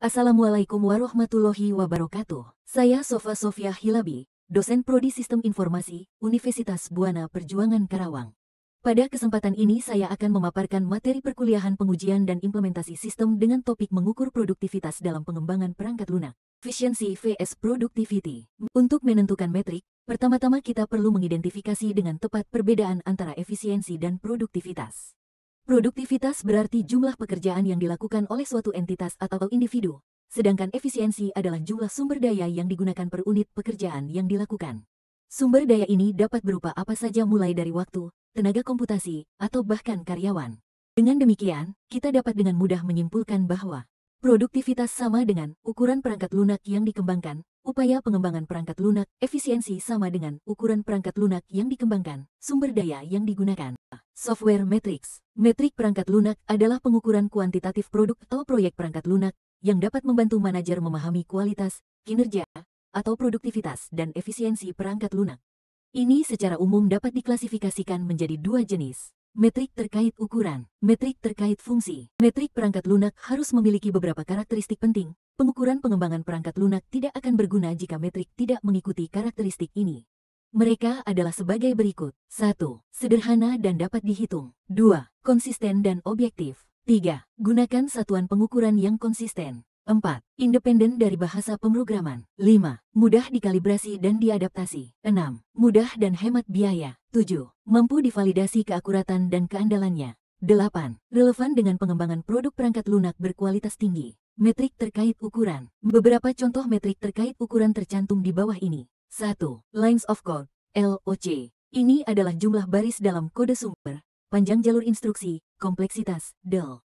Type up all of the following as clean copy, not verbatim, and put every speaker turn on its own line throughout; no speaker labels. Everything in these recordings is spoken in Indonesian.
Assalamualaikum warahmatullahi wabarakatuh. Saya Sofa Sofia Hilabi, dosen Prodi Sistem Informasi, Universitas Buana Perjuangan Karawang. Pada kesempatan ini saya akan memaparkan materi perkuliahan pengujian dan implementasi sistem dengan topik mengukur produktivitas dalam pengembangan perangkat lunak. Efficiency vs Productivity. Untuk menentukan metrik, pertama-tama kita perlu mengidentifikasi dengan tepat perbedaan antara efisiensi dan produktivitas. Produktivitas berarti jumlah pekerjaan yang dilakukan oleh suatu entitas atau individu, sedangkan efisiensi adalah jumlah sumber daya yang digunakan per unit pekerjaan yang dilakukan. Sumber daya ini dapat berupa apa saja mulai dari waktu, tenaga komputasi, atau bahkan karyawan. Dengan demikian, kita dapat dengan mudah menyimpulkan bahwa produktivitas sama dengan ukuran perangkat lunak yang dikembangkan, upaya pengembangan perangkat lunak, efisiensi sama dengan ukuran perangkat lunak yang dikembangkan, sumber daya yang digunakan. Software Metrics. Metrik perangkat lunak adalah pengukuran kuantitatif produk atau proyek perangkat lunak yang dapat membantu manajer memahami kualitas, kinerja, atau produktivitas dan efisiensi perangkat lunak. Ini secara umum dapat diklasifikasikan menjadi dua jenis. Metrik terkait ukuran, metrik terkait fungsi. Metrik perangkat lunak harus memiliki beberapa karakteristik penting. Pengukuran pengembangan perangkat lunak tidak akan berguna jika metrik tidak mengikuti karakteristik ini. Mereka adalah sebagai berikut. 1. Sederhana dan dapat dihitung. 2. Konsisten dan objektif. 3. Gunakan satuan pengukuran yang konsisten. 4. Independen dari bahasa pemrograman. 5. Mudah dikalibrasi dan diadaptasi. 6. Mudah dan hemat biaya. 7. Mampu divalidasi keakuratan dan keandalannya. 8. Relevan dengan pengembangan produk perangkat lunak berkualitas tinggi. Metrik terkait ukuran. Beberapa contoh metrik terkait ukuran tercantum di bawah ini. 1. Lines of Code, LOC. Ini adalah jumlah baris dalam kode sumber, panjang jalur instruksi, kompleksitas, DEL.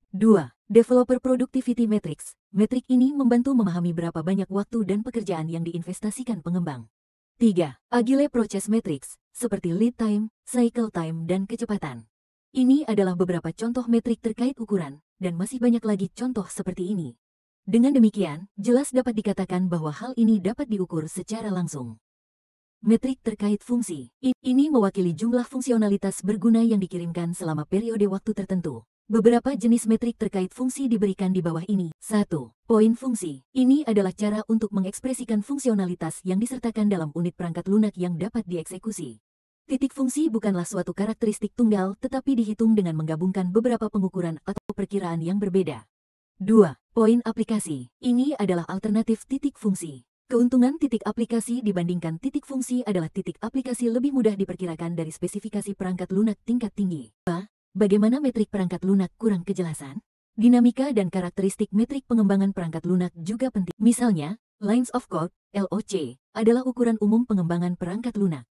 2. Developer Productivity Metrics. Metrik ini membantu memahami berapa banyak waktu dan pekerjaan yang diinvestasikan pengembang. 3. Agile Process Metrics, seperti lead time, cycle time, dan kecepatan. Ini adalah beberapa contoh metrik terkait ukuran, dan masih banyak lagi contoh seperti ini. Dengan demikian, jelas dapat dikatakan bahwa hal ini dapat diukur secara langsung. Metrik terkait fungsi. Ini mewakili jumlah fungsionalitas berguna yang dikirimkan selama periode waktu tertentu. Beberapa jenis metrik terkait fungsi diberikan di bawah ini. 1. Poin fungsi. Ini adalah cara untuk mengekspresikan fungsionalitas yang disertakan dalam unit perangkat lunak yang dapat dieksekusi. Titik fungsi bukanlah suatu karakteristik tunggal tetapi dihitung dengan menggabungkan beberapa pengukuran atau perkiraan yang berbeda. 2. Poin aplikasi. Ini adalah alternatif titik fungsi. Keuntungan titik aplikasi dibandingkan titik fungsi adalah titik aplikasi lebih mudah diperkirakan dari spesifikasi perangkat lunak tingkat tinggi. Bagaimana metrik perangkat lunak kurang kejelasan? Dinamika dan karakteristik metrik pengembangan perangkat lunak juga penting. Misalnya, Lines of Code, LOC, adalah ukuran umum pengembangan perangkat lunak.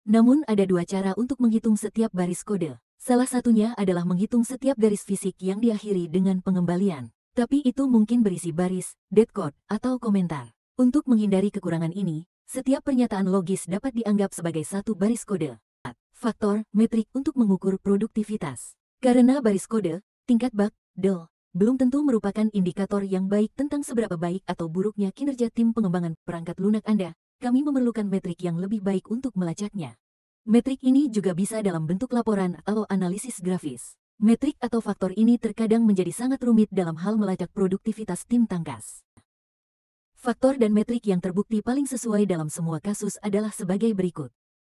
Namun ada dua cara untuk menghitung setiap baris kode. Salah satunya adalah menghitung setiap garis fisik yang diakhiri dengan pengembalian. Tapi itu mungkin berisi baris, deadcode, atau komentar. Untuk menghindari kekurangan ini, setiap pernyataan logis dapat dianggap sebagai satu baris kode. Faktor, metrik untuk mengukur produktivitas. Karena baris kode, tingkat bug, DEL, belum tentu merupakan indikator yang baik tentang seberapa baik atau buruknya kinerja tim pengembangan perangkat lunak Anda, kami memerlukan metrik yang lebih baik untuk melacaknya. Metrik ini juga bisa dalam bentuk laporan atau analisis grafis. Metrik atau faktor ini terkadang menjadi sangat rumit dalam hal melacak produktivitas tim tangkas. Faktor dan metrik yang terbukti paling sesuai dalam semua kasus adalah sebagai berikut.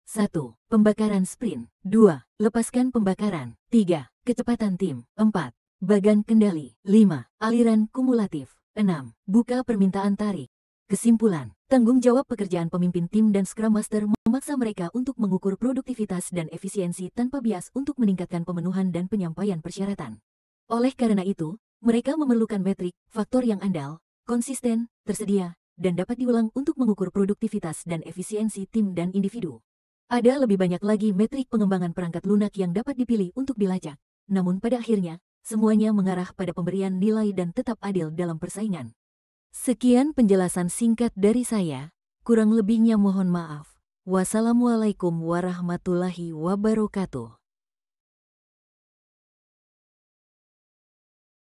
1. Pembakaran sprint. 2. Lepaskan pembakaran. 3. Kecepatan tim. 4. Bagan kendali. 5. Aliran kumulatif. 6. Buka permintaan tarik. Kesimpulan, tanggung jawab pekerjaan pemimpin tim dan Scrum Master memaksa mereka untuk mengukur produktivitas dan efisiensi tanpa bias untuk meningkatkan pemenuhan dan penyampaian persyaratan. Oleh karena itu, mereka memerlukan metrik, faktor yang andal, konsisten, tersedia, dan dapat diulang untuk mengukur produktivitas dan efisiensi tim dan individu. Ada lebih banyak lagi metrik pengembangan perangkat lunak yang dapat dipilih untuk dilacak, namun pada akhirnya, semuanya mengarah pada pemberian nilai dan tetap adil dalam persaingan. Sekian penjelasan singkat dari saya, kurang lebihnya mohon maaf. Wassalamualaikum warahmatullahi wabarakatuh.